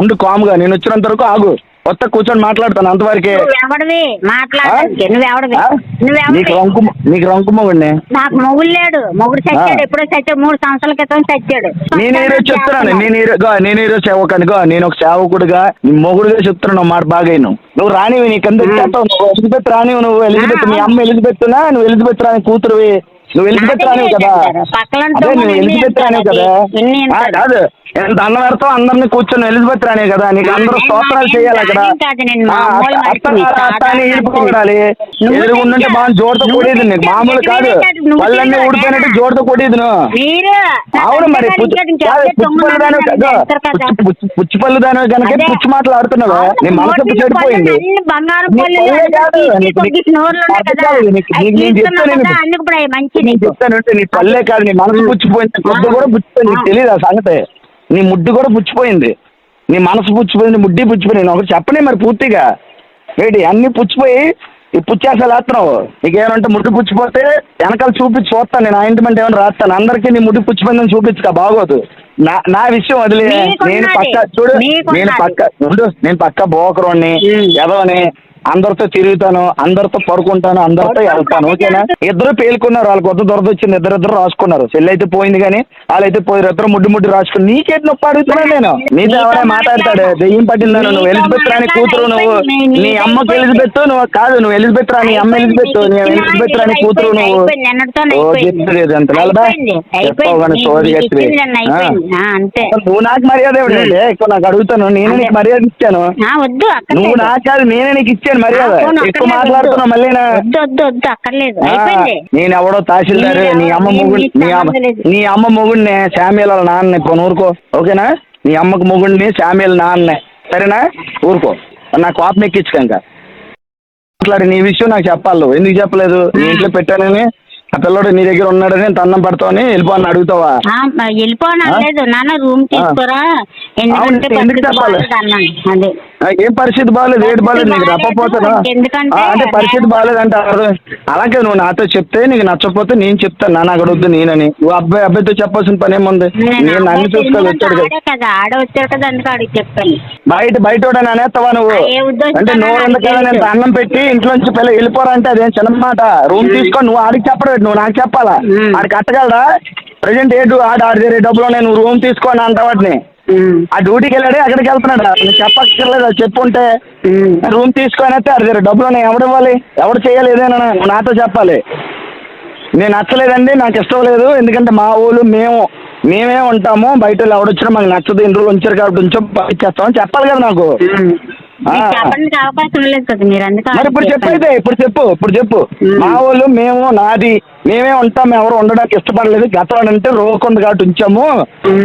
ఉండు కామ్గా, నేను వచ్చినంత వరకు ఆగు. కొత్త కూర్చొని మాట్లాడతాను అంతవరకే. నీకు రంకు మొగుడిని. నాకు మొగుడు లేడు. మొగుడు చచ్చాడు, ఎప్పుడో చచ్చాడు, 3 సంవత్సరాల క్రితం చచ్చాడు. నేను ఈరోజు చెప్తున్నాను, నేను ఈరోజు సేవకునిగా, నేను ఒక సేవకుడిగా మొగుడుగా చెప్తున్నాను మాట బాగా. నువ్వు రానివి, నీ కింద వచ్చేస్తావు. నువ్వు ఎలిజబెత్ రానివి, నువ్వు ఎలిజబెత్, మీ అమ్మ ఎలిజబెత్తునా, నువ్వు ఎలిజబెత్ రాని కూతురువి. నువ్వు ఎలిజబెత్ రానివి కదా, అదే నువ్వు ఎలిజబెత్ రానివి కదా. కాదు, ఎంత అన్నం పెడతావు అందరినీ కూర్చొని ఎలిజబెత్ రానే కదా. నీకు అందరూ స్తోత్రాలు చేయాలి అక్కడ. వెళ్ళిపోవాలి ఎదురుగుంటే బాగా జోరుతో కొడేది నీకు. మామూలు కాదు, పళ్ళన్నీ ఊడిపోయినట్టు జోరుతో కొడేది నువ్వు. అవును మరి, పుచ్చిపళ్ళు దాని కనుక పుచ్చి మాటలు ఆడుతున్నావు. నీ మనసు చెడిపోయింది. చెప్తానంటే నీ పళ్ళే కాదు, నీ మనసు పుచ్చిపోయింది. కొద్ది కూడా పుచ్చిపోయింది, నీకు తెలియదు ఆ సంగతి. నీ ముడ్డు కూడా పుచ్చిపోయింది, నీ మనసు పుచ్చిపోయింది, ముడ్డి పుచ్చిపోయింది. నేను ఒకటి చెప్పనే మరి పూర్తిగా ఏంటి అన్నీ పుచ్చిపోయి ఈ పుచ్చేసాలు వేస్తున్నావు. నీకేమంటే ముడ్డు పుచ్చిపోతే వెనకాల చూస్తాను నేను. ఆయింట్మెంట్ ఏమైనా రాస్తాను. అందరికీ నీ ముడ్డు పుచ్చిపోయిందని చూపించుక బాగోదు. నా విషయం వదిలే. నేను పక్క చూడు, నేను పక్క బోకరోని ఎదవని, అందరితో తిరుగుతాను, అందరితో పడుకుంటాను, అందరితో వెళ్తాను. ఓకేనా? ఇద్దరు పేలుకున్నారు, వాళ్ళకి కొత్త దొరద వచ్చింది, ఇద్దరు రాసుకున్నారు. చెల్లి అయితే పోయింది కానీ వాళ్ళైతే పోయి ఇద్దరు ముడ్డు రాసుకుని. నీకేంటి నొప్పి అడుగుతున్నా నేను? నీతో ఎవరైనా మాట్లాడతాడు దెయ్యం పట్టిందాను. నువ్వు ఎలిజబెత్ రాని కూతురు, నువ్వు నీ అమ్మకి ఎలిజబెత్, నువ్వు కాదు, నువ్వు ఎలిజబెత్ రాని అమ్మ ఎలిజబెత్, ఎలిజబెత్ రాని కూతురు నువ్వు. చెప్తుంది అంత నువ్వు నాకు మర్యాద ఇవ్వండి. ఎక్కువ నాకు అడుగుతాను, నేను నీకు మర్యాద ఇచ్చాను. నువ్వు నాకు కాదు, నేనే నీకు ఇచ్చాను మర్యాద. ఎక్కువ మాట్లాడుతున్నా మళ్ళీ. నేను ఎవడో తహసీల్దార్, నీ అమ్మ మొగుడిని శామ్యుల నాన్న. ఇప్పుడు ఊరుకో, ఓకేనా? నీ అమ్మకు మొగుడిని శామ్యుల నాన్నే, సరేనా? ఊరుకో, నా కోపం ఎక్కించుక. మాట్లాడి నీ విషయం నాకు చెప్పాలి. ఎందుకు చెప్పలేదు? నీ ఇంట్లో పెట్టానని, ఆ పిల్లడు నీ దగ్గర ఉన్నాడని అన్నం పడతావని వెళ్ళిపోని అడుగుతావా? వెళ్ళిపోలేదు నాన్న, రూమ్ తీసుకోరా. ఎందుకు చెప్పాలి? ఏం పరిస్థితి బాగాలేదు, ఏడు బాగాలేదు, నీకు నచ్చపోతానా? అంటే పరిస్థితి బాగాలేదంటే అలాగే నువ్వు నాతో చెప్తే నీకు నచ్చకపోతే నేను చెప్తాను. నాన్న అక్కడ వద్దు నేనని. నువ్వు అబ్బాయితో చెప్పాల్సిన పని ఏముంది? నేను అన్ని చూసుకోవాలి. వచ్చాడు కదా బయట అనేస్తావా నువ్వు? అంటే నోరు ఉంది కదా, నేను అన్నం పెట్టి ఇంట్లోంచి పిల్ల వెళ్ళిపోరా అంటే అదేం చిన్న మాట. రూమ్ తీసుకొని నువ్వు ఆడికి చెప్పడం, నువ్వు నాకు చెప్పాలా? ఆడికి కట్టగలరా? ప్రజెంట్ ఆడి డబ్బులు ఉన్నాయి, నువ్వు రూమ్ తీసుకోని అంట వాటిని. ఆ డ్యూటీకి వెళ్ళాడే అక్కడికి వెళ్తున్నాడు, నువ్వు చెప్పక్కర్లేదు. అది చెప్పుంటే రూమ్ తీసుకొని అయితే అది డబ్బులు ఉన్నాయి, ఎవడు ఇవ్వాలి? ఎవడు చేయాలి? ఏదైనా నువ్వు నాతో చెప్పాలి. నేను నచ్చలేదండి, నాకు ఇష్టం లేదు, ఎందుకంటే మా ఊళ్ళు మేమే ఉంటాము, బయట వాళ్ళు ఎవడొచ్చినా మాకు నచ్చదు, ఇన్ని రోజులు ఉంచారు కాబట్టి పంపించేస్తామని చెప్పాలి కదా నాకు. మరి ఇప్పుడు చెప్పు. మా వాళ్ళు మేమే ఉంటాము, ఎవరు ఉండడానికి ఇష్టపడలేదు. గతం అంటే రోకుంది కాబట్టి ఉంచాము,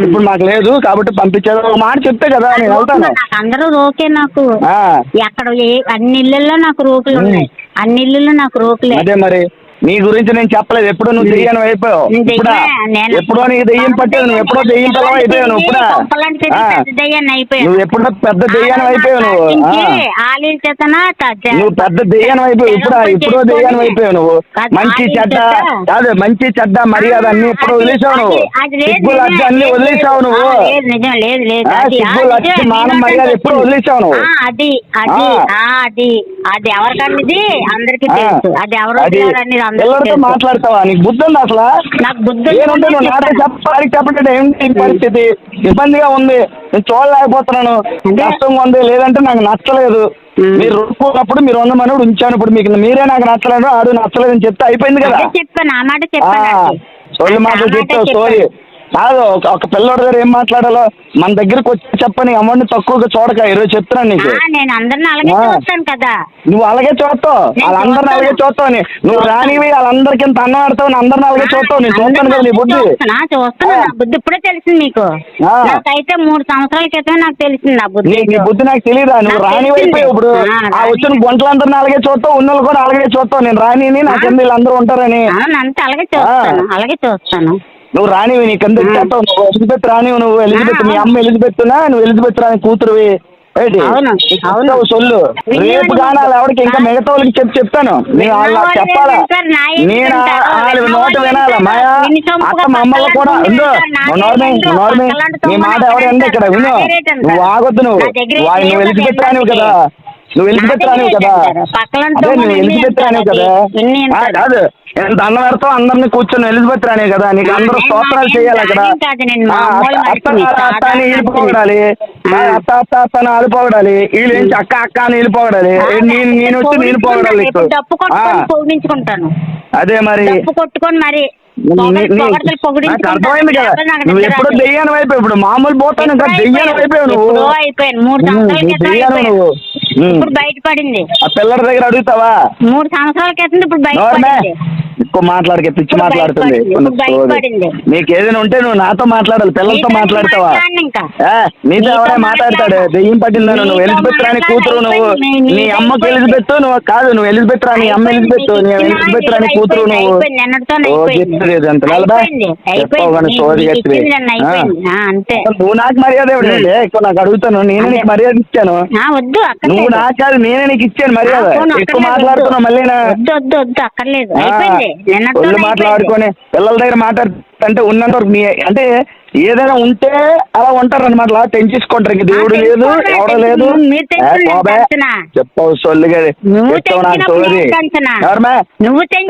ఇప్పుడు మాకు లేదు కాబట్టి పంపించారు. ఒక మాట చెప్తే కదా నేను వెళ్తాను. అందరూ రోకే నాకు. ఎక్కడ అన్ని ఇళ్ళల్లో నాకు రోకులు ఉన్నాయి, అన్ని ఇళ్ళల్లో నాకు రోకులే. అదే మరి నీ గురించి నేను చెప్పలేదు. ఎప్పుడో నువ్వు దెయ్యాన్ని అయిపోయావు. ఎప్పుడో నీకు దెయ్యం పట్టేది, నువ్వు ఎప్పుడో దెయ్యం పిల్లవ అయిపోయావు. నువ్వు నువ్వు ఎప్పుడో పెద్ద దెయ్యాన్ని అయిపోయావు. నువ్వు పెద్ద దెయ్యాన్ని అయిపోయావు. ఎప్పుడో దెయ్యాన్ని అయిపోయావు నువ్వు. మంచి చెడ్డ మర్యాద అన్ని ఎప్పుడో వదిలేసావు నువ్వు. సిగ్గులు అడ్డు అన్ని వదిలేసావు నువ్వు. సిగ్గులు అడ్డు మానం మర్యాద ఎప్పుడు వదిలేసావు నువ్వు. అది ఎవరికన్నది అందరికీ తెలుసు. అది ఎవరు ఎవరితో మాట్లాడతావా? నీకు బుద్ధి ఉంది అసలు? నాకు బుద్ధి ఏముంటే నువ్వు నాతో చెప్పండి. ఏంటి పరిస్థితి? ఇబ్బందిగా ఉంది, నేను చూడలేకపోతున్నాను, కష్టంగా ఉంది, లేదంటే నాకు నచ్చలేదు. మీరు రొట్టుకున్నప్పుడు మీరు 100 మంది ఉంచాను. ఇప్పుడు మీకు మీరే నాకు నచ్చలేదు, ఆడు నచ్చలేదని చెప్తే అయిపోయింది కదా. సోళ్ళు మాటలు చెప్తావు. సోరీ కాదు, ఒక పిల్లడి దగ్గర ఏం మాట్లాడాలో మన దగ్గరకు వచ్చి చెప్పని. అమౌంట్ తక్కువగా చూడక ఈరోజు చెప్తున్నాను నీకు. నువ్వు అలాగే చూస్తావు, వాళ్ళందరిని అలాగే చూస్తావు. నువ్వు రానివి వాళ్ళందరికీ ఇంత అన్నం ఆడతావు, అందరిని అలాగే చూస్తావు. నేను చూస్తాను కదా నీ బుద్ధి. బుద్ధి ఇప్పుడే తెలిసింది మీకు. అయితే 3 సంవత్సరాల క్రితం నాకు తెలిసింది నా బుద్ధి. నీ బుద్ధి నాకు తెలియదా? నువ్వు రానివి అయిపోయావు. ఇప్పుడు ఆ వచ్చిన గుంటలందరినీ అలాగే చూస్తావు, ఉన్నోళ్ళు కూడా అలాగే చూస్తావు. నేను రాని నా కింద వీళ్ళందరూ ఉంటారని అంతే అలాగే చూస్తాను. నువ్వు రానివి, నీ కింద వచ్చేస్తావు. నువ్వు ఎలిజబెత్ రానివి, నువ్వు ఎలిజబెత్, మీ అమ్మ ఎలిజబెత్తునా, నువ్వు ఎలిజబెత్ రాని కూతురువి. ఏంటి అవును, అవును. సొల్లు రేపు కానీ వాళ్ళు ఎవరికి ఇంకా మిగతా వాళ్ళకి చెప్తాను నేను వాళ్ళు నాకు చెప్పాలా నేను వాళ్ళ నోట వినాలా మాయా అత్త మమ్మల్ని కూడా ఉందో నోర్మి నీ మాట ఎవరు ఎందు ఇక్కడ విను నువ్వు ఆగొద్దు నువ్వు నువ్వు ఎలిజిబెత్ రానివి కదా నువ్వు ఎలిజిబెత్ రానివి కదా అదే నువ్వు ఎలిజిబెత్ రానివి కదా కాదు ఎంత అన్నం పెడతావు అందరినీ కూర్చొని ఎలిజిబెత్ రానివి కదా నీకు అందరూ స్తోత్రాలు చేయాలి అక్కడ అత్త అని వెళ్ళిపోగడాలి అత్త అత్త అత్త అని ఆలిపోగడాలి వీళ్ళు ఏంటి అక్క అక్క అని వెళ్ళిపోగడాలి నేను వచ్చి నేను పోగడాలి అదే మరి కొట్టుకొని మరి నాకు అర్థమైంది కదా నువ్వు ఎప్పుడు దెయ్యాన్ని అయిపోయావు ఇప్పుడు మామూలు పోతాను ఇంకా దెయ్యాన్ని అయిపోయావు నువ్వు దెయ్యాను నువ్వు బయటపడింది ఆ పిల్లల దగ్గర అడుగుతావా 3 సంవత్సరాల క్రితం ఇప్పుడు బయటపడింది ఎక్కువ మాట్లాడకే పిచ్చి మాట్లాడుతుంది నీకు ఏదైనా ఉంటే నువ్వు నాతో మాట్లాడాలి పిల్లలతో మాట్లాడతావా నీతో ఎవరైనా మాట్లాడతాడు దెయ్యం పట్టిందని నువ్వు ఎలిజబెత్ రాని కూతురు నువ్వు నీ అమ్మకు ఎలిజబెత్ నువ్వు కాదు నువ్వు ఎలిజబెత్ రాని అమ్మ ఎలిజబెత్ నువ్వు ఎలిజబెత్ రాని కూతురు నువ్వు చెప్తుంది అంత నువ్వు నాకు మర్యాద ఇవ్వండి ఎక్కువ నాకు అడుగుతాను నేను నీకు మర్యాద ఇచ్చాను నువ్వు నాకు కాదు నేనే నీకు ఇచ్చాను మర్యాద ఎక్కువ మాట్లాడుతున్నావు మళ్ళీ ఒళ్ళు మాట్లాడుకొని పిల్లల దగ్గర మాట్లాడుతుంటే ఉన్నంత వరకు అంటే ఏదైనా ఉంటే అలా ఉంటారు అనమాట తెంచేసుకుంటారు ఇంక దేవుడు లేదు ఎవడో లేదు చెప్పవు సొల్లుగా చెప్తావు నాకు సోది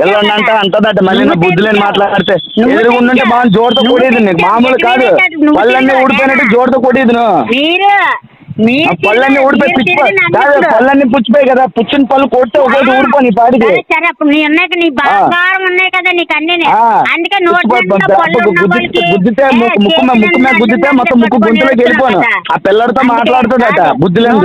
పిల్లలంటే అంటదట మళ్ళీ నా బుద్ధులేని మాట్లాడితే ఎదురు ఉండుంటే బాగా జోరుతో కొడేది నీకు మామూలు కాదు పళ్ళన్నీ ఊడిపోయినట్టు జోరుతో కొడేది పళ్ళన్నీ ఊడిపోయి కాదు పళ్ళన్నీ పుచ్చిపోయి కదా పుచ్చిన పళ్ళు కొడితే ఒకటి ఊడిపోయి పాడికి గుద్దితే ముక్కు మీద గుద్దితే మొత్తం ముక్కు గుంటలోకి వెళ్ళిపోను ఆ పిల్లడితో మాట్లాడుతుందట బుద్ధి లేదు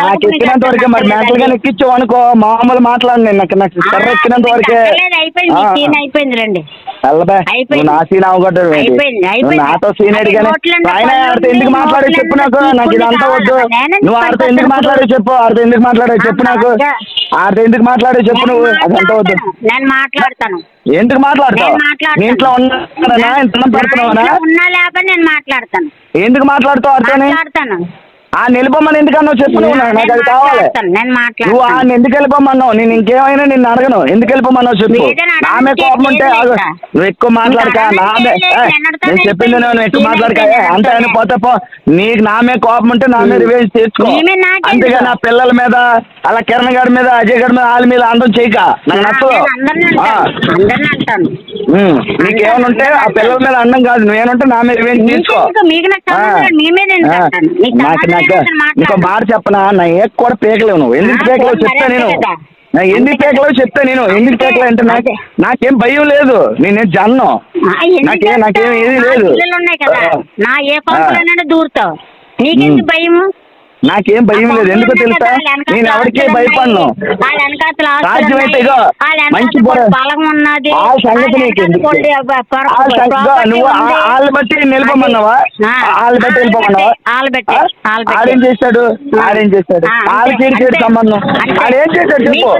నాకు ఎక్కినంత వరకే మరి మెంటల్ గా ఎక్కించావు అనుకో మామూలు మాట్లాడి నాకు సర్ర ఎక్కినంత వరకే నా సీన్ అవగొట్టాడు నాతో సీన్ అడిగాను ఆయన ఆడితే ఎందుకు మాట్లాడే చెప్పు నాకు నాకు ఇదంతా వద్దు నువ్వు ఆడితే ఎందుకు మాట్లాడే చెప్పు ఆడితే ఎందుకు మాట్లాడే చెప్పు నాకు ఆడితే ఎందుకు మాట్లాడే చెప్పు నువ్వు అదంతా వద్దు నేను మాట్లాడతాను ఎందుకు మాట్లాడతావు నీ ఇంట్లో ఉన్నానా ఇంత పెడుతున్నావా నేను మాట్లాడతాను ఎందుకు మాట్లాడుతావు ఆడితేనే నిలిపోమని ఎందుకన్నావు చెప్పు నువ్వు నాకు అది కావాలి నువ్వు ఆయన ఎందుకు వెళ్ళిపోమన్నావు నేను ఇంకేమైనా నిన్ను అడగను ఎందుకు వెళ్ళిపోమన్నావు చెప్పు నామే కోపం ఉంటే నువ్వు ఎక్కువ మాట్లాడక నామే నేను చెప్పింది నువ్వు ఎక్కువ మాట్లాడక అంతే అని పోతే నీకు నామే కోపం ఉంటే నామే రివెంజ్ తీర్చుకో అంతేగా నా పిల్లల మీద అలా కిరణ్ గారి మీద అజయ్ గారి మీద వాళ్ళ మీద అందం చేయక నాకు నచ్చదు నీకేమైనా ఉంటే ఆ పిల్లల మీద అండం కాదు నువ్వేమంటే నా మీద రివెంజ్ తీర్చుకో నీకు మాట చెప్పనా నా ఏక్ కూడా పేకలేవు నువ్వు ఎందుకు పేకలేవు చెప్తా నేను ఎందుకు పేకలేవు చెప్తా నేను ఎందుకు పేకలేవు అంటే నాకేం భయం లేదు నేనేం జన్ను నాకేం ఏది లేదు నాకేం భయం లేదు ఎందుకో తెలుసా నేను ఎవరికే భయపడను సాధ్యమైతే ఇగో మంచి ఆ సంగతి నీకు నువ్వు వాళ్ళ బట్టి నిలబమన్నావా వాళ్ళ బట్టి వెళ్ళిపోమన్నావా ఆడేం చేశాడు వాళ్ళకి ఏడు సంబంధం ఆడేం చేశాడు చెప్పు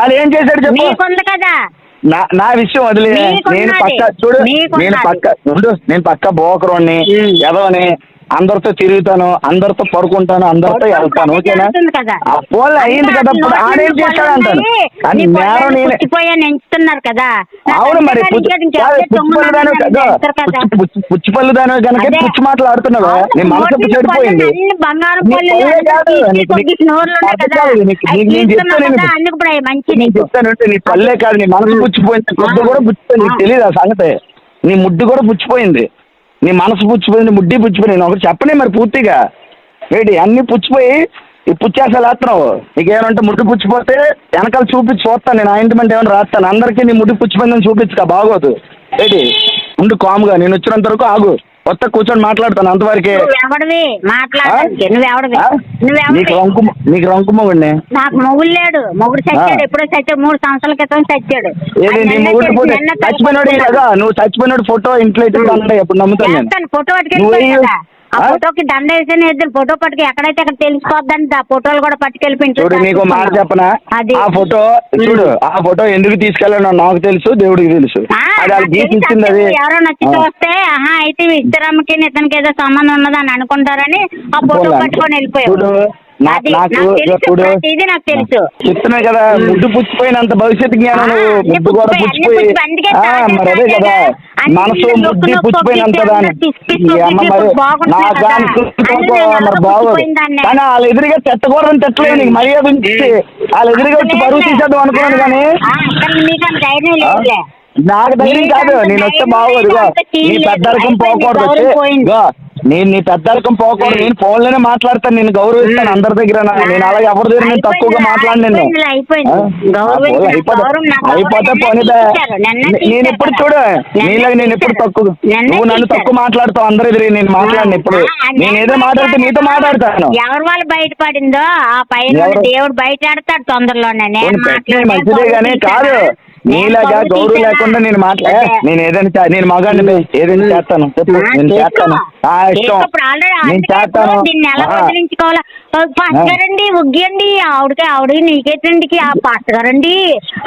ఆడేం చేశాడు చెప్పు నా విషయం వదిలే నేను పక్క చూడు నేను పక్క బోకరోని ఎదవని అందరితో తిరుగుతాను అందరితో పడుకుంటాను అందరితో వెళ్తాను ఓకేనా ఫోన్లో అయ్యింది కదా ఇప్పుడు ఆడేం చేశాడు అంటాను కానీ నేరం ఎంచుతున్నారు కదా అవును మరి పుచ్చిపల్లి దాని కనుక పుచ్చి మాటలు ఆడుతున్నావా నీ మనసు చెడిపోయింది చెప్తానంటే నీ పల్లె కాదు నీ మనసు పుచ్చిపోయింది కొద్ది కూడా పుచ్చిపోయింది నీకు తెలియదు ఆ సంగతి నీ ముడ్డు కూడా పుచ్చిపోయింది నీ మనసు పుచ్చిపోయింది ముడ్డి పుచ్చిపోయింది నేను ఒకటి చెప్పనే మరి పూర్తిగా ఏంటి అన్నీ పుచ్చిపోయి ఈ పుచ్చేసాలు వేస్తున్నావు నీకేమంటే ముడ్డు పుచ్చిపోతే వెనకాల చూపించి చూస్తాను నేను ఆయింట్మెంట్ ఏమైనా రాస్తాను అందరికీ నీ ముడ్డు పుచ్చిపోయిందని చూపించక బాగోదు ఏంటి ఉండు కాముగా నేను వచ్చినంత వరకు ఆగు కొత్త కూర్చొని మాట్లాడతాను అంతవరకే నీకు రంకు మొగుడిని నాకు మొగుడు లేడు మొగుడు చచ్చాడు ఎప్పుడో చచ్చాడు 3 సంవత్సరాల క్రితం చచ్చాడు ఏది నీ మొగుడు ఫోటో చచ్చిపోయినాడు కదా నువ్వు చచ్చిపోయినాడు ఫోటో ఇంట్లో ఎప్పుడు నమ్ముతాను నేను ఫోటో పట్టుకెళ్ళిపోయి ఆ ఫోటోకి దండ వేసిన ఇద్దరు ఫోటో పట్టుకు ఎక్కడైతే అక్కడ తెలిసిపోద్దని ఆ ఫోటోలు కూడా పట్టుకెళ్ళిపోయింది చూడు నీకు మాట చెప్పనా ఆ ఫోటో చూడు ఆ ఫోటో ఎందుకు తీసుకెళ్ళానో నాకు తెలుసు దేవుడికి తెలుసు అది వాళ్ళు గీసి ఇచ్చింది అది. ఎవరో నచ్చి చూస్తే ఆహా అయితే ఇద్దరమ్మకి ఇతనికి ఏదో సంబంధం ఉన్నదని అనుకుంటారని ఆ ఫోటో పట్టుకొని వెళ్ళిపోయావు. నాకు ఇది నాకు తెలుసు. చెప్తున్నా కదా, ముద్దు పుచ్చిపోయినంత భవిష్యత్తు జ్ఞానం నువ్వు. ముద్దు కూడా పుచ్చిపోయి మరి అదే కదా, మనసు ముద్దు పుచ్చిపోయినంత దాన్ని అమ్మ మరి నాకు మరి బాగోదు. కానీ వాళ్ళ ఎదురుగా తెట్టకూడదని తెట్టలేదు, నీకు మర్యాద ఉంచి వాళ్ళ ఎదురుగా వచ్చి బరువు తీసేద్దాం అనుకున్నాను. కానీ నాకు ధైర్యం కాదు, నేను వస్తే బాగోదు. నీ పెద్దరకం పోకూడదు వచ్చి నీ పెద్దరకం పోకూడదు. నేను ఫోన్లోనే మాట్లాడతాను, నేను గౌరవిస్తాను అందరి దగ్గర. నేను అలాగే ఎవరి దగ్గర నేను తక్కువగా మాట్లాడి నేను అయిపోతే పోనీదా. నేను ఎప్పుడు చూడు నీలాగా నేను ఎప్పుడు తక్కువ, నువ్వు నన్ను తక్కువ మాట్లాడతావు అందరి ఎదురు. నేను మాట్లాడిన ఇప్పుడు నేను ఏదో మాట్లాడితే నీతో మాట్లాడతాను. ఎవరి వాళ్ళు బయటపడిందో ఆ పైన దేవుడు బయట ఆడతాడు తొందరలోనే. మంచిదే కానీ కాదు, నీలాగా గౌరవం లేకుండా నేను నేను ఏదైనా నేను మగాడిని ఏదైనా చేస్తాను చెప్పు, నేను చేస్తాను. ఇష్టం నేను చేస్తాను. దీన్ని ఎలా వదిలించుకోవాలా? పాస్టర్ గారండి ఉగ్గియండి ఆవిడ నీకేటండి ఆ పాస్టర్ గారండి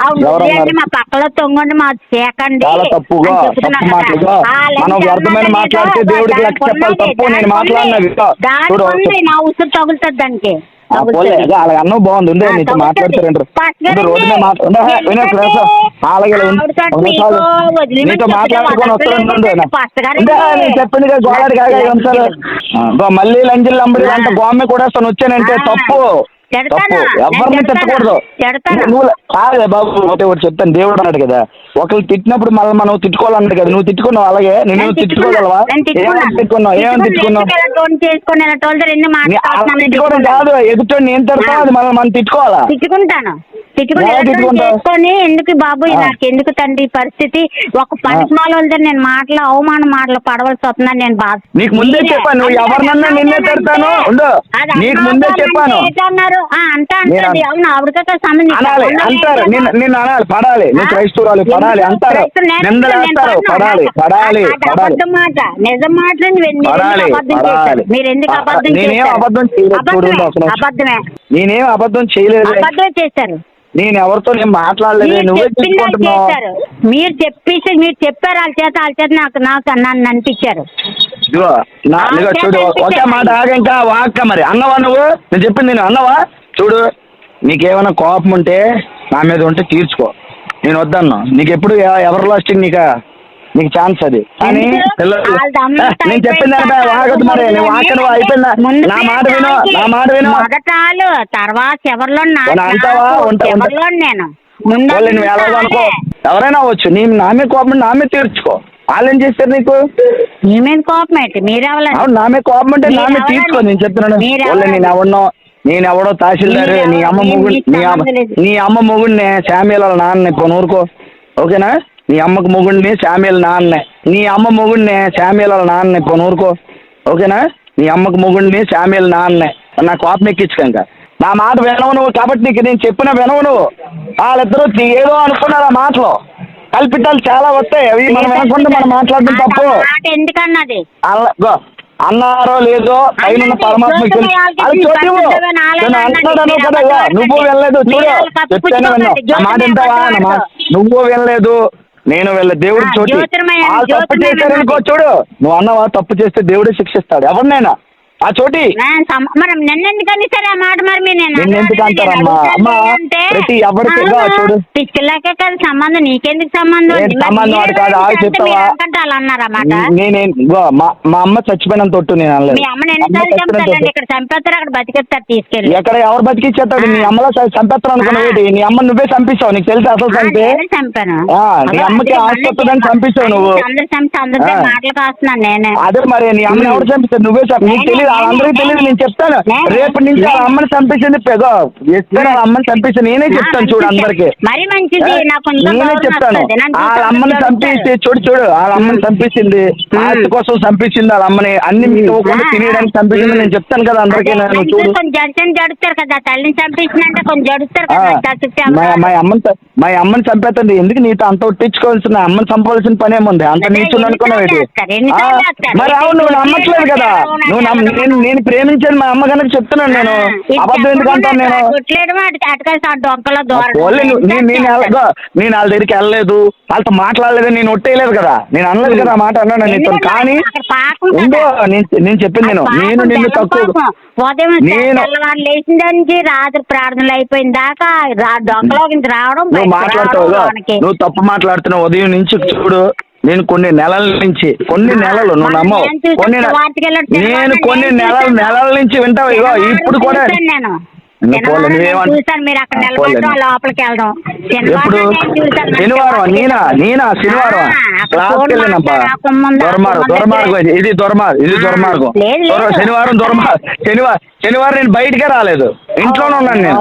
ఆవిడ మా పక్కలో తొంగండి మా చేకండి. చాలా తప్పుగా తప్పు మాటలుగా మనం వ్యర్థమైన మాట్లాడితే దేవుడికి లెక్క చెప్పాలి. తప్పు నేను మాట్లాడినా నా ఉసురు తగులుతుంది దానికి. అలాగే అన్నం బాగుంది ఉండే నీతో మాట్లాడతారంటారు రోడ్డు మీద అలాగే నీతో మాట్లాడుకొని వస్తాను. నేను చెప్పింది కదా గోళాడి కాగా ఉంటారు మళ్ళీ లంజిల్ లంబడి అంటే గోమె కూడా వచ్చానంటే తప్పు. ఎవరిని తిట్టకూడదు నువ్వు కాదే బాబు. ఒకటి చెప్తాను, దేవుడు అన్నాడు కదా ఒకరు తిట్టినప్పుడు మళ్ళీ మనం తిట్టుకోవాలన్నాడు కదా. నువ్వు తిట్టుకున్నావు అలాగే నేను తిట్టుకోగలవా? ఏమని తిట్టుకున్నావు? తిట్టుకోవడం కాదు, ఎదుటి నేను తిడతాను అది మనం తిట్టుకోవాలా? తిట్టుకుని ఎందుకు బాబు నాకు ఎందుకు తండ్రి పరిస్థితి ఒక పనికిమాల నేను మాటలు అవమాన మాటలు పడవలసి వస్తుందని నేను బాధ. నీకు ముందే చెప్పాను, నువ్వు ఎవరినన్నా నిన్నే తిడతాను. నీకు ముందే చెప్పాను అంటారు నిన్ను అనాలి పడాలి. నువ్వు క్రైస్తవురాలు పడాలి అంటారు, నిందలేస్తారు పడాలి పడాలి మాట నిజం మాట మీరు ఎందుకు అబద్ధం నేనేం అబద్ధం చేయలేదు. అబద్ధమే నేనేం అబద్ధం చేయలేదు. అబద్ధం చేశారు. నేను ఎవరితో నేను మాట్లాడలేదు. నువ్వే చెప్పుకుంటున్నావు. మీరు చెప్పారు వాళ్ళ చేత నాకు నన్ను అనిపించారు. చూడు ఒకే మాట ఇంకా వాక్క మరి అన్నవా నువ్వు? నేను చెప్పింది నేను అన్నవా? చూడు నీకేమైనా కోపం ఉంటే నా మీద ఉంటే తీర్చుకో, నేను వద్దన్నా. నీకు ఎప్పుడు ఎవరు లాస్టింగ్ నీకు ఛాన్స్ అది. కానీ నేను చెప్పింది వాగదు మరి నువ్వు వాకను అయిపోయిందా? నా మాట విను, నా మాట విను. తర్వాత ఎవరిలో అంటావా? నువ్వు ఎలాగో అనుకో, ఎవరైనా అవ్వచ్చు. నీ నా మీద కోపం నా మీద తీర్చుకో. వాళ్ళు ఏం చేస్తారు నీకు? మీ మీద కోపం ఏంటి? మీరెవరు? నా మీద కోపం అంటే నా మీద తీర్చుకో. నేను చెప్తున్నాను నేను ఎవడో తహసీల్దార్ నీ అమ్మ మొగుడు నీ అమ్మ మొగుడిని శామ్యుల్ వాళ్ళ నాన్న ఊరుకో ఓకేనా? నీ అమ్మకు మొగుడిని శామ్యుల్ నాన్నే, నీ అమ్మ మొగుడిని శామ్యుల్ వాళ్ళ నాన్న ఊరుకో ఓకేనా? నీ అమ్మకు మొగుడిని శామ్యుల్ నాన్నే. నా కోపం ఎక్కించుక నా మాట వినవు నువ్వు కాబట్టి నీకు నేను చెప్పిన వినవు నువ్వు. వాళ్ళిద్దరూ ఏదో అనుకున్నారు ఆ మాటలో కల్పితాలు చాలా వస్తాయి. అవి మనం వినకుండా మనం మాట్లాడడం తప్పు. ఎందుకన్నది అన్నారో లేదో పైన పరమాత్మకి అంటున్నాను కదా. నువ్వు వెళ్ళలేదు చూడు చెప్తానే విన్నావు మాట ఎంతవా నువ్వు వెళ్ళలేదు నేను వెళ్ళలేదు. దేవుడికి చోటు వాళ్ళు తప్పు చేశారనుకో చూడు నువ్వు అన్నవా తప్పు చేస్తే దేవుడే శిక్షిస్తాడు ఎవరినైనా. ఆ చోటి నిన్నెందుకని సరే ఆ మాట మరి నిన్నెందుకు అంటారమ్మా? అమ్మా ప్రతి ఎవరికి చూడు పిచ్చిలాకే కదా సంబంధం, నీకెందుకు సంబంధం? సంబంధం వాడు కాదు ఆగి చెప్తావా? మా అమ్మ చచ్చిపోయినంత తొట్టు నేను అనలేదు. మీ అమ్మని ఎన్నిసార్లు చంపుతారండి? ఇక్కడ చంపేస్తారు అక్కడ బతికేస్తారు తీసుకెళ్ళి. ఎక్కడ ఎవరు బతికిచ్చేస్తాడు? నీ అమ్మలో చంపేస్తారు అనుకున్నావు. నీ అమ్మ నువ్వే చంపిస్తావు. నీకు తెలుసు అసలు చంపే చంపాను. నీ అమ్మకి ఆసుపత్రిని చంపిస్తావు నువ్వు. మాటలు కాస్తున్నాను నేనే. అదే మరి నీ అమ్మని ఎవరు చంపిస్తాడు? నువ్వే చంపి నీకు తెలియదు, వాళ్ళందరికీ తెలియదు. నేను చెప్తాను రేపు నుంచి వాళ్ళ అమ్మని చంపించింది పెగో వాళ్ళ అమ్మని చంపించి నేనే చెప్తాను చూడు అందరికి. నేనే చెప్తాను వాళ్ళ అమ్మని చంపించి చూడు వాళ్ళ అమ్మని చంపించింది ఆస్తి కోసం చంపించింది వాళ్ళ అమ్మని అన్ని ఇవ్వకుండా తినేయడానికి చంపించింది నేను చెప్తాను కదా అందరికీ. నేను చూడు జడుస్తారు కదా తల్లిని చంపించినంటే కొంచెం జడుస్తారు మా అమ్మని చంపేస్తుంది ఎందుకు? నీతో అంత ఒట్టించుకోవాల్సిన అమ్మని చంపవలసిన పని ఏముంది? అంత నీచుని అనుకున్నావు. మరి అవును నువ్వు నమ్మట్లేదు కదా, నువ్వు నేను ప్రేమించాను మా అమ్మ కనుక చెప్తున్నాను. నేను అబద్ధం ఎందుకు అంటాను నేను? నేను వాళ్ళ దగ్గరికి వెళ్ళలేదు, వాళ్ళతో మాట్లాడలేదు, నేను ఒట్టేయలేదు కదా, నేను అనలేదు కదా ఆ మాట అన్నాను నీతో. కానీ ఉందో నేను చెప్పింది నేను నిన్ను తక్కువ నేను లేచిందానికి రాత్రి ప్రార్థనలు అయిపోయిన దాకా డొంకలోకి రావడం. నువ్వు తప్పు మాట్లాడుతున్నావు. ఉదయం నుంచి చూడు, నేను కొన్ని నెలల నుంచి నువ్వు నమ్మవు, నేను కొన్ని నెలల నుంచి వింటావు. ఇగో ఇప్పుడు కూడా ఎప్పుడు శనివారం నేనా శనివారం క్లాస్కి వెళ్ళినప్పా. దుర్మార్గం ఇది దుర్మార్గం. శనివారం నేను బయటకే రాలేదు, ఇంట్లోనే ఉన్నాను. నేను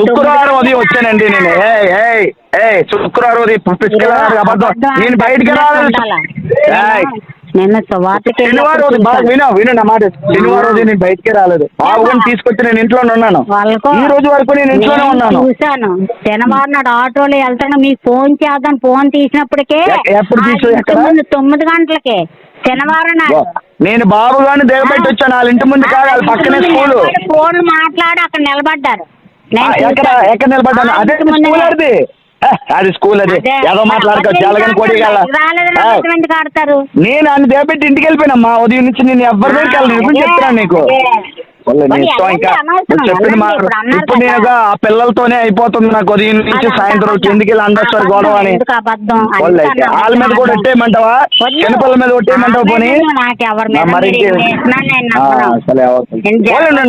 శుక్రవారం ఉదయం వచ్చానండి. నేను శుక్రవారం ఉదయం పిచ్చుకెళ్ళాలి అబద్ధం, నేను బయటకే రాలేదు. శనివారం విను నా మాట. శనివారం ఉదయం నేను బయటకే రాలేదు, బాబుని తీసుకొచ్చి నేను ఇంట్లోనే ఉన్నాను. ఈ రోజు వరకు నేను ఇంట్లోనే ఉన్నాను. చూసాను శనివారం నాడు ఆటోలో వెళ్తాను, మీకు ఫోన్ చేద్దాం, ఫోన్ తీసినప్పటికే ఎప్పుడు తీసు 9 గంటలకే శనివారం నాడు నేను బాబు గాని దిగబెట్టి వచ్చాను. వాళ్ళ ఇంటి ముందు కాదు, వాళ్ళ పక్కనే స్కూల్. ఫోన్ మాట్లాడి అక్కడ నిలబడ్డారు. ఎక్కడ నిలబడ్డాను? అదే స్కూల్. అది స్కూల్. అది ఏదో మాట్లాడుకోవచ్చు. జలగని కొడి నేను అన్ని దిగబెట్టి ఇంటికి వెళ్ళిపోయినమ్మా. ఉదయం నుంచి నేను ఎవరి దగ్గరికి వెళ్ళను. చెప్తున్నాను నీకు, ఇంకా చెప్పింది మాట. ఇప్పుడు నేను ఆ పిల్లలతోనే అయిపోతుంది నాకు. ఉదయం నుంచి సాయంత్రం ఎందుకు వెళ్ళి అందరు గొడవ అని వాళ్ళ మీద కూడా ఒట్టేయమంటావా? చిన్నపిల్లల మీద ఒట్టేయమంటావా? పోనీ మరి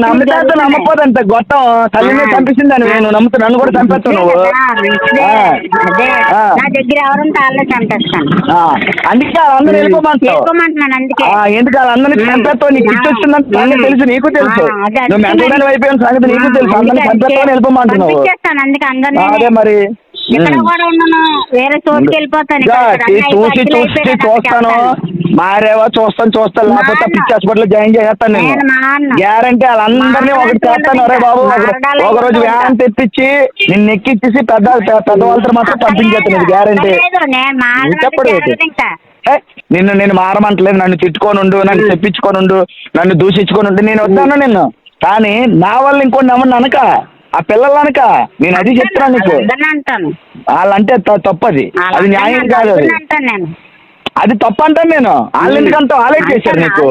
నమ్మితే నమ్మపోదంత గొట్టం తల్లిని చంపేసింది అని నేను నమ్ముతా. నన్ను కూడా చంపేస్తావు నువ్వు. అందుకే అందరూ వెళ్ళిపోమంటావు. ఎందుకు వాళ్ళందరినీ చంపేస్తావు? నీకు పిచ్చి వచ్చిందని తెలుసు, నీకు తెలుసు. నువ్వు మెంటల్ అయిపోయిన సంగతి నీకు తెలుసు. అందరినీ చంపేస్తావు, వెళ్ళిపోమంటున్నావు. అదే మరి చూసి చూస్తాను. మారేవా చూస్తాను, లేకపోతే పిచ్చి హాస్పిటల్ జాయిన్ చేస్తాను నేను. గ్యారంటీ వాళ్ళందరినీ ఒకటి చేస్తాను. అరే బాబు, ఒక రోజు వ్యాన్ తెప్పించి నిన్ను ఎక్కిచ్చేసి పెద్ద వాళ్ళతో మాత్రం పంపించేస్తాను. గ్యారంటీ. చెప్పడు నేను మారమంటలేదు. నన్ను తిట్టుకోనుండు, నన్ను చెప్పించుకోనుండు, నన్ను దూషించుకోనుండు. నేను వద్దాను నిన్ను. కానీ నా వల్ల ఇంకోటి నమ్మను అనక, ఆ పిల్లలు అనక. నేను అది చెప్తున్నాను నీకు. వాళ్ళంటే తప్పది, అది న్యాయం కాదు. అది తప్పు అంటాను నేను. వాళ్ళు ఎందుకంటావు? వాళ్ళే చేశారు నీకు.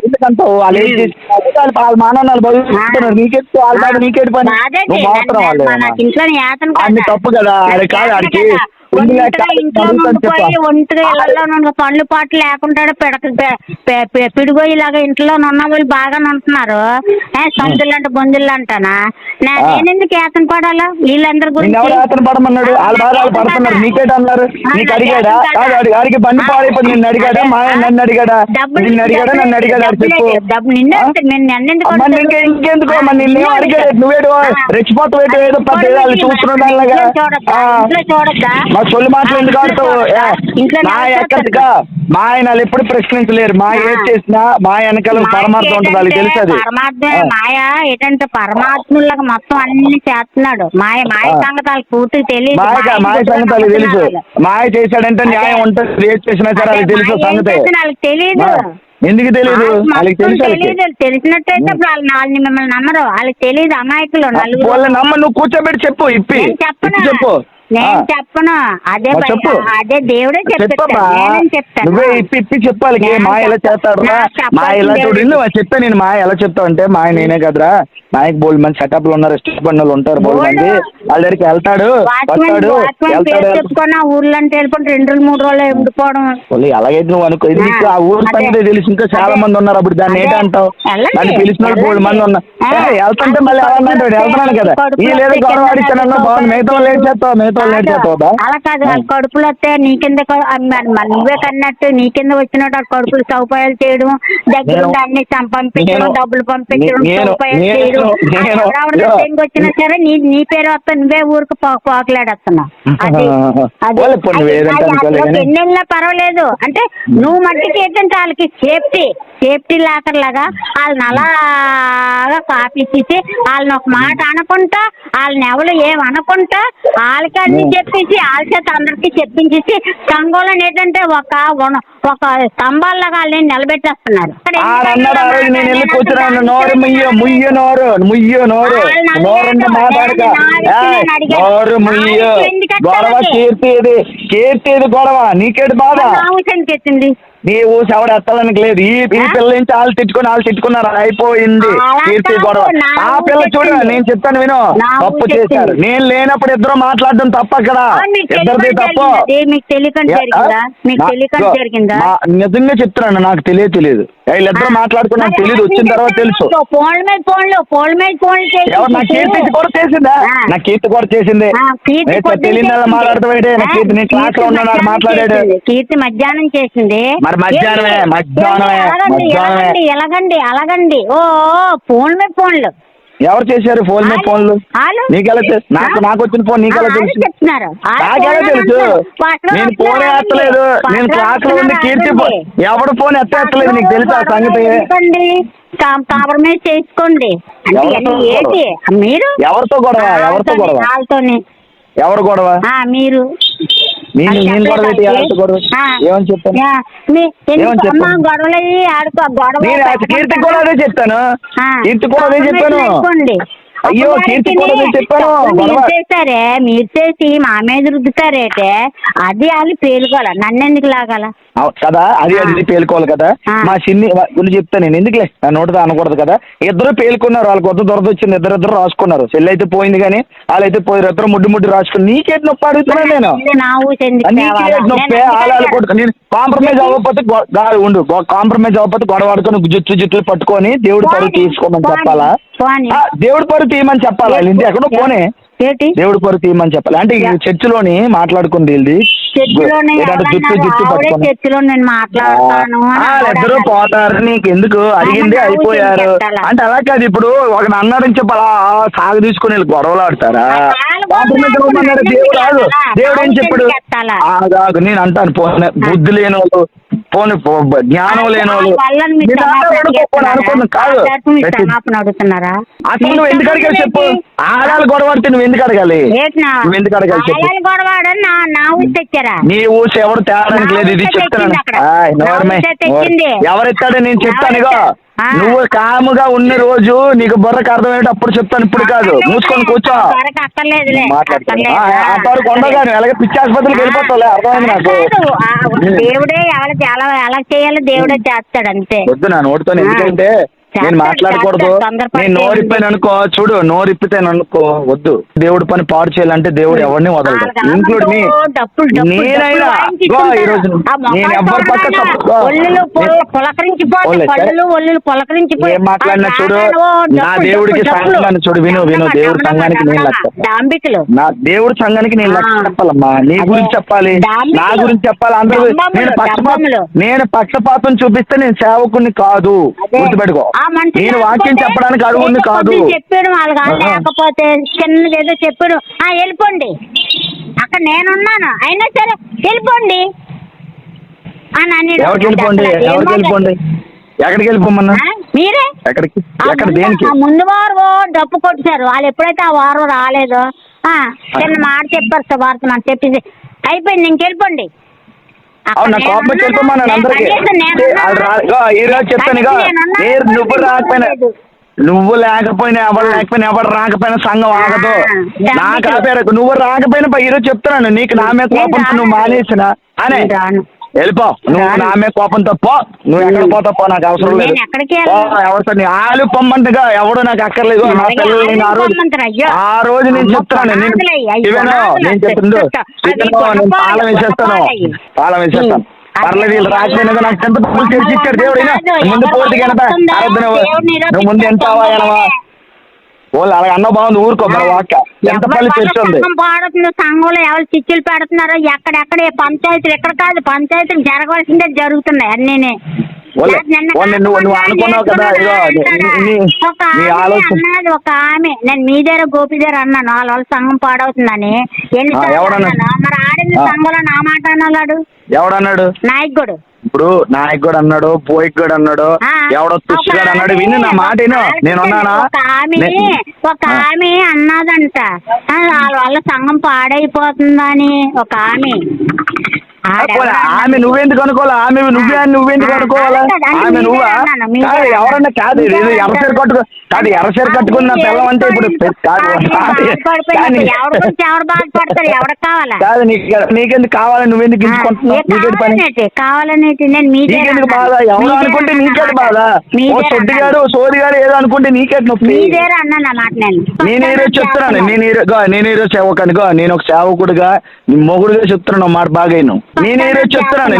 ఎందుకంటావు? వాళ్ళు ఏం చేసి వాళ్ళ మానవాళ్ళు బదులుతున్నారు. నీకెత్తు వాళ్ళ బాధ నీకేటి పని? నువ్వు మాత్రం వాళ్ళు అన్ని తప్పు కదా. అది కాదు, ఆడికి పళ్ళు పాటు లేకుండా పిడిగోయిలాగా ఇంట్లో ఉన్న వాళ్ళు బాగానే ఉంటున్నారు. సందులు అంటే బొందులు అంటానా? నేనెందుకు ఏతన పడాలా? వీళ్ళందరి గురించి ఏతన పడమన్నాడు. వాళ్ళ బాధ వాళ్ళు పడుతున్నారు. నీకేట అన్నారు? నీకు అడిగాడా? వాడికి బండి పాడైపోయింది. నిన్ను అడిగాడా? మా నన్ను అడిగాడా? నిన్ను అడిగాడా? నన్ను అడిగాడా? చెప్పు. ఇంకెందుకో మరి నిన్ను అడిగాడు. నువ్వేడు రెచ్చిపోతావు. ఏదో వాళ్ళు చూస్తున్నాడు దానిలాగా. మా సొల్లు మాటలు ఎందుకు ఆడుతావు? మా ఎక్కడిగా మా ఆయన వాళ్ళు ఎప్పుడు ప్రశ్నించలేరు. మా ఏది చేసినా మా వెనకాల పరమాత్మ ఉంటుంది, వాళ్ళకి తెలుసు. అది మాయ ఏంటంటే పరమాత్ములాగా మొత్తం అన్ని చేస్తున్నాడు. మాయ సంగతి వాళ్ళకి పూర్తిగా తెలియదు. మాయ సంగతి వాళ్ళకి తెలుసు. మాయ చేశాడంటే న్యాయం ఉంటుంది. ఏది చేసినా సరే వాళ్ళకి తెలుసు సంగతి. వాళ్ళకి తెలియదు. ఎందుకు తెలియదు? వాళ్ళకి తెలిసినట్టయితే వాళ్ళని మిమ్మల్ని నమ్మరు. వాళ్ళకి తెలియదు. అమాయకులు వాళ్ళ నమ్మ. నువ్వు కూర్చోబెట్టి చెప్పు. ఇప్పి చెప్పు. నేను చెప్పను. అదే దేవుడే చెప్తాను. నువ్వే ఇప్పి చెప్పాలి. మా ఎలా చేస్తాడు? మా ఎలా చూడండి చెప్పా నేను. మా ఎలా చెప్తావు అంటే మా నేనే కదరా. మాయకు బోల్డ్ మంది సెటప్లు ఉన్నారు, ఇష్టపడిన వాళ్ళు ఉంటారు బోల్డ్ మంది. వాళ్ళ దగ్గరికి వెళ్తాడు, చెప్పుకున్నా ఊర్లో వెళ్ళిపోయి 2-3 రోజులు ఉండిపోవడం. అలాగైతే నువ్వు అనుకో. ఇది నీకు ఆ ఊరు సంగతి తెలుసు. ఇంకా చాలా మంది ఉన్నారు. అప్పుడు దాన్ని ఏంటి అంటావు? దాన్ని పిలిచిన వాళ్ళు బోల్డ్ మంది ఉన్నారు. వెళ్తుంటే మళ్ళీ ఎవరన్నా వెళ్తున్నాను కదా, ఈ లేదు గొడవ ఆడిస్తానన్నా బాగుంది. మిగతా వాళ్ళు ఏం చేస్తావు? మిగతా వాళ్ళు ఏం చేస్తావు? అలా కాదు. కడుపులు వస్తే నీ కింద నువ్వే కన్నట్టు నీ కింద వచ్చినట్టు కడుపులు సౌపాయాలు చేయడం, దగ్గర అన్ని పంపించడం, డబ్బులు పంపించడం, సౌపాయాలు చేయడం. వచ్చినా సరే నీ పేరు వస్తా, నువ్వే ఊరికి పోకలాడేస్తున్నావు. ఎన్నెళ్ళినా పర్వాలేదు. అంటే నువ్వు మట్టికి ఏంటంటే వాళ్ళకి సేఫ్టీ లాకర్ లాగా వాళ్ళని అలాగా కాపీ ఇచ్చేసి వాళ్ళని ఒక మాట అనుకుంటా, వాళ్ళని ఎవరు ఏమనుకుంటా వాళ్ళకే అన్ని చెప్పేసి వాళ్ళ చేత అందరికి చెప్పించేసి సంఘంలో ఏంటంటే ఒక స్తంభాల్లాగా వాళ్ళని నిలబెట్టేస్తున్నారు. అన్నాడు ఆ రోజు నేను వెళ్ళి కూర్చున్నాను. నోరు ముయ్యు నోరు మాట్లాడక నోరు ముయ్యు. గొడవ కీర్తి ఇది గొడవ. నీకేటి బాధ? చెప్పింది నీవు ఎవడు ఎత్తాలనికి లేదు. ఈ పిల్ల నుంచి వాళ్ళు తిట్టుకున్నారు, అయిపోయింది కీర్తి గొడవ. ఆ పిల్ల చూడు, నేను చెప్తాను విను, తప్పు చేశారు. నేను లేనప్పుడు ఇద్దరు మాట్లాడడం తప్ప అక్కడ ఇద్దరిది తప్పు. నిజంగా చెప్తున్నాను, నాకు తెలియదు. వీళ్ళిద్దరు మాట్లాడుకున్నాను తెలియదు, వచ్చిన తర్వాత తెలుసు. నా కీర్తి కూడా చేసిందా? నా కీర్తి కూడా చేసింది. తెలియదు మాట్లాడుతాడు. నా కీర్తి నీ క్లాస్ లో ఉన్నాడు, మాట్లాడాడు. కీర్తి మధ్యాహ్నం చేసింది. మరి మధ్యాహ్నమే అలాగండి. ఓ ఫోన్లు ఎవరు చేశారు? ఫోన్లు నీకెలా తెలుసు? నాకు వచ్చిన ఫోన్ నీకెలా తెలుసు? నాకెలా తెలుసు? నేను ఫోన్ ఎత్తలేదు. నేను క్లాస్ లో ఉండి కీర్తి ఎవడు ఫోన్ ఎత్తలేదు. నీకు తెలుసా సంగతి? కాంప్రమైజ్ చేసుకోండి. మీరు ఎవరితో గొడవ? ఎవరు గొడవ? మీరు నేను గొడవ ఏమని చెప్పాను? గొడవలు ఆడుకో. కీర్తి కూడా అదే చెప్తాను. అయ్యో కీర్తి కూడా చెప్పాను. మీరు చేసి మా మీద రుద్దుతారేటే అది వాళ్ళు పేలుకోవాలి. నన్ను ఎందుకు లాగాల కదా? అది పేలుకోవాలి కదా. మా చిన్ని వీళ్ళు చెప్తాను నేను, ఎందుకులే నా నోటితో అనకూడదు కదా. ఇద్దరు పేలుకున్నారు, వాళ్ళకి కొత్త దొరద వచ్చింది. ఇద్దరు రాసుకున్నారు. చెల్లి అయితే పోయింది కానీ వాళ్ళైతే పోయారు. ఇద్దరు ముడ్డు రాసుకుని నీకేటి నొప్పి అడుగుతున్నా నేను? నొప్పి ఆలాలు కొడుకు. నేను కాంప్రమైజ్ అవ్వకపోతే కాంప్రమైజ్ అవ్వకపోతే గొడవ ఆడుకొని జుట్లు పట్టుకొని దేవుడి పరువు తీసుకోమని చెప్పాలా? దేవుడి పరువు తీయమని చెప్పాలా? ఇంటి ఎక్కడో పోనే దేవుడి పరువు తీయమని చెప్పాలి. అంటే చర్చిలోని మాట్లాడుకుంది జుట్టు పట్టుకొని ఇద్దరు పోతారు. నీకు ఎందుకు? అడిగింది అయిపోయారు అంటే అలా కాదు. ఇప్పుడు ఒక అన్నారని చెప్పాలా సాగు తీసుకుని వీళ్ళు గొడవలు ఆడతారా? దేవుడు కాదు. దేవుడు ఏం చెప్పాడు? నేను అంటాను బుద్ధి లేని వాళ్ళు, పోనీ జ్ఞానం లేని వాళ్ళు కాదు. అసలు నువ్వు ఎందుకు అడగాలి చెప్పు? ఆడాలి గొడవ ఆడితే నువ్వు ఎందుకు అడగాలి? నువ్వు ఎందుకు అడగాలి చెప్పు? నీ ఊసి ఎవరు తేడానికి లేదు. ఇది చెప్తాను. ఎవరెత్తాడో నేను చెప్తాను. ఇగో నువ్వు కాముగా ఉన్న రోజు నీకు బుర్రకు అర్థమయ్యేటప్పుడు అప్పుడు చెప్తాను, ఇప్పుడు కాదు. మూసుకొని కూర్చో. మాట్లాడుతాను కొండగాను ఎలాగ పిచ్చి ఆసుపత్రికి వెళ్ళిపోతావులే. అర్థమైంది నాకు. దేవుడే ఎలా చేయాలో దేవుడే చేస్తాడు అంతే. వద్దు నా నోటితో. ఎందుకంటే నేను మాట్లాడకూడదు. నేను నోరిప్పాను అనుకో, చూడు నోరిప్పితేను అనుకో, వద్దు. దేవుడి పని పాడు చేయాలంటే దేవుడు ఎవరిని వదలడు, ఇంక్లూడ్ మీ. నేనైనా ఈరోజు నేను ఎవరి పక్క ఏం మాట్లాడినా చూడు, నా దేవుడికి సంఘాన్ని చూడు, విను దేవుడి సంఘానికి నేను లెక్క. నా దేవుడి సంఘానికి నేను లెక్క చెప్పాలమ్మా. నీ గురించి చెప్పాలి, నా గురించి చెప్పాలి. అందరూ నేను పక్షపాతం చూపిస్తే నేను సేవకుని కాదు, గుర్తుపెట్టుకో. నేను వాక్యం చెప్పడానికి అడుగుని కాదు. చెప్పాడు వాళ్ళకి లేకపోతే చిన్నది ఏదో చెప్పాడు, వెళ్ళిపోండి అక్కడ నేనున్నాను అయినా సరే వెళ్ళిపోండి అని. ఎవరికి వెళ్ళిపోండి? ఎక్కడికి వెళ్ళిపోమన్నా? మీరే ఎక్కడ దేనికి? ముందు వారు డప్పు కొట్టారు. వాళ్ళు ఎప్పుడైతే ఆ వారం రాలేదో చిన్న మాట చెప్పారు. సువార్త మాట చెప్పింది అయిపోయింది, ఇంకెళ్ళిపోండి. అవునా? కోపం చెప్పమన్నాను అందరికి. ఈరోజు చెప్తాను. నువ్వు లేకపోయినా ఎవరు రాకపోయినా సంఘం ఆగదు. నాకు ఆపేరకు నువ్వు రాకపోయినా ఈరోజు చెప్తున్నాను. నీకు నా మీద కోపంతో నువ్వు మానేసిన అనే వెళ్ళిపో. నువ్వు నా మీద కోపంతో పో. నువ్వు ఎక్కడ పోతా పో, నాకు అవసరం లేదు. ఎవరితో నీ ఆలు పొమ్మంటగా ఎవడు నాకు అక్కర్లేదు. నా పిల్లలు నేను ఆ రోజు నేను చెప్తున్నాను. నేను చెప్తుండు నేను పాలం వేసేస్తాను. పర్లేదు వీళ్ళు రాకపోయినా నాకు ఎంత డబ్బులు తెచ్చి ఇచ్చాడు దేవుడైనా. ముందు పూర్తిగా నువ్వు ముందు ఎంత వాళ్ళు అలాగ అన్న బాగుంది. ఊరుకో మరి వాక్క ఎంత పల్లి తెచ్చుంది. సంఘంలో ఎవరు చిచ్చులు పెడుతున్నారో ఎక్కడెక్కడ పంచాయతీలు ఎక్కడ కాదు, పంచాయతీలు జరగవలసిందే జరుగుతున్నాయి అన్నీ. నువ్వు అనుకున్నావు కదా అన్నది ఒక ఆమె, నేను మీ దగ్గర గోపి దగ్గర అన్నాను వాళ్ళ సంఘం పాడవుతుందని. మరి ఆడింది సంఘంలో నా మాట అన్నాడు. ఎవడన్నాడు? నాయకుడు. ఇప్పుడు నాయక్ కూడా అన్నాడు, పోయిక్ కూడా అన్నాడు, ఎవడో తుష్గాడు అన్నాడు. విని నా మాట విను. నేనున్నానా? ఒక ఆమె అన్నదంట వాళ్ళ సంఘం పాడైపోతుందని. ఒక ఆమె నువ్వెందుకు అనుకోవాలా? ఆమె నువ్వెందుకు అనుకోవాలా? ఆమె నువ్వా? కాదు, ఎవరన్నా కాదు. ఎర్రసీర కట్టుకో కాదు, ఎర్రసీర కట్టుకుని నా పిల్లం అంటే ఇప్పుడు కాదు. నీకెందుకు కావాలి? నువ్వెందుకు ఇచ్చుకుంటున్నావు? నీకేంటి పని? కావాలనేది నీకెందుకు బాధ? ఎవరు అనుకుంటే నీకేంటి బాధ? ఓ సొడ్డి గారు సోది గారు ఏదో అనుకుంటే నీకేంటి నొప్పి? నేను ఈరోజు చెప్తున్నాను. నేను ఈరోజు సేవకునిగా, నేను ఒక సేవకుడిగా, నీ మొగుడుగా చెప్తున్నాను మాట బాగా. నేను ఈరోజు చెప్తున్నాను.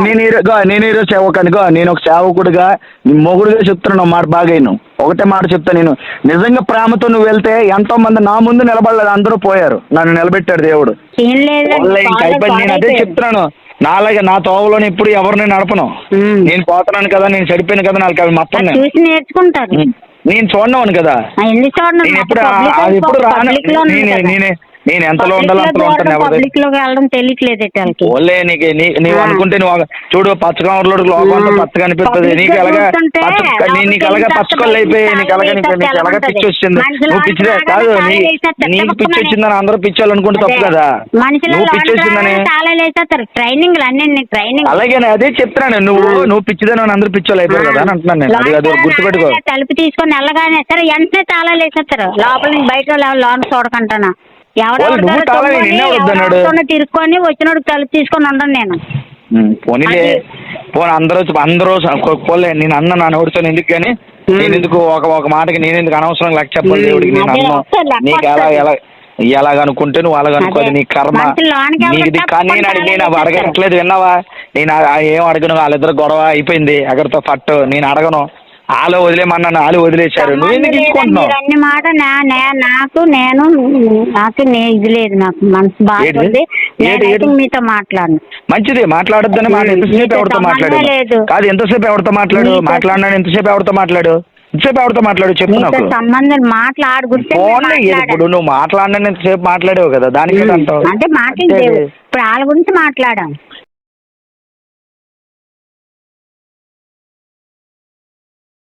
నేను ఈరోజు సేవకునిగా, నేను ఒక సేవకుడిగా, నీ మొగుడుగా చెప్తున్నాను మాట బాగా. ఒకటే మాట చెప్తా, నేను నిజంగా ప్రేమతో నువ్వు వెళ్తే ఎంతో మంది నా ముందు నిలబడలేదు, అందరూ పోయారు. నన్ను నిలబెట్టాడు దేవుడు. నేను అదే చెప్తున్నాను. నాలాగే నా తోవలోని ఇప్పుడు ఎవరిని నడపను. నేను పోతున్నాను కదా, నేను చెడిపోయాను కదా, నాకు అవి మొత్తం నేర్చుకుంటారు. నేను చూడను కదా, నేను ఎప్పుడు అది ఎప్పుడు రాను. నేను ఎంతలో ఉండాలో అంతలో ఉంటాను. తెలియట్లేదు ఓన్లే నీవు అనుకుంటే నువ్వు చూడు, పచ్చకవర్లో లోకం అంతా పచ్చగా అనిపిస్తుంది. నీకు ఎలాగా నీకు ఎలాగా పచ్చకొల్లు అయిపోయి నీకు ఎలాగా పిచ్చి వచ్చింది. నువ్వు పిచ్చిదే కాదు, నీకు పిచ్చి వచ్చిందని అందరూ పిచ్చాలు అనుకుంటే తప్పు కదా. నువ్వు పిచ్చి వచ్చిందని అలాగే అదే చెప్తున్నాను. నువ్వు పిచ్చిదని అందరూ పిచ్చోళ్ళు అయిపోయారు కదా అని అంటున్నాను నేను. అది అది గుర్తుపెట్టుకో. తలుపు తీసుకొని వెళ్ళగానే సరే వెంటనే తాళాలు వేసేస్తారు. లోపల నుంచి బయట లోన్ చూడకంటానా. తిరుక్కొని వచ్చినోడు తలుపు తీసుకొని ఉండను నేను. పోనీలే అందరూ పోలే. నేను అన్న నా నోటితో ఎందుకు కానీ నేను ఎందుకు ఒక మాటకి నేను ఎందుకు అనవసరం లెక్క చెప్పాలి దేవుడికి. నేను అన్న నీకు ఎలాగనుకుంటే నువ్వు అలాగనుకోవాలి, నీ కర్మ నీకు. కానీ నేను అవి అడగట్లేదు, విన్నావా? నేను ఏం అడగను. వాళ్ళిద్దరు గొడవ అయిపోయింది ఎక్కడితో పట్టు. నేను అడగను. వాళ్ళు వదిలేమన్నాను, వాళ్ళు వదిలేశారు. నువ్వు ఎందుకు ఇచ్చుకుంటున్నావు? అన్ని మాట నాకు ఇది లేదు. నాకు మనసు బాగుంది, మీతో మాట్లాడను. మంచిది, మాట్లాడొద్దని మాట. ఎంతసేపు ఎవరితో మాట్లాడు? కాదు, ఎంతసేపు ఎవరితో మాట్లాడు? మాట్లాడినాడు ఎంతసేపు ఎవరితో మాట్లాడు? ఎంతసేపు ఎవరితో మాట్లాడు చెప్పు నాకు. సంబంధం మాట్లాడుకుంటే ఇప్పుడు నువ్వు మాట్లాడినా ఎంతసేపు మాట్లాడావు కదా, దానికి అంటావు అంటే మాట్లాడేవు. ఇప్పుడు వాళ్ళ గురించి మాట్లాడాం.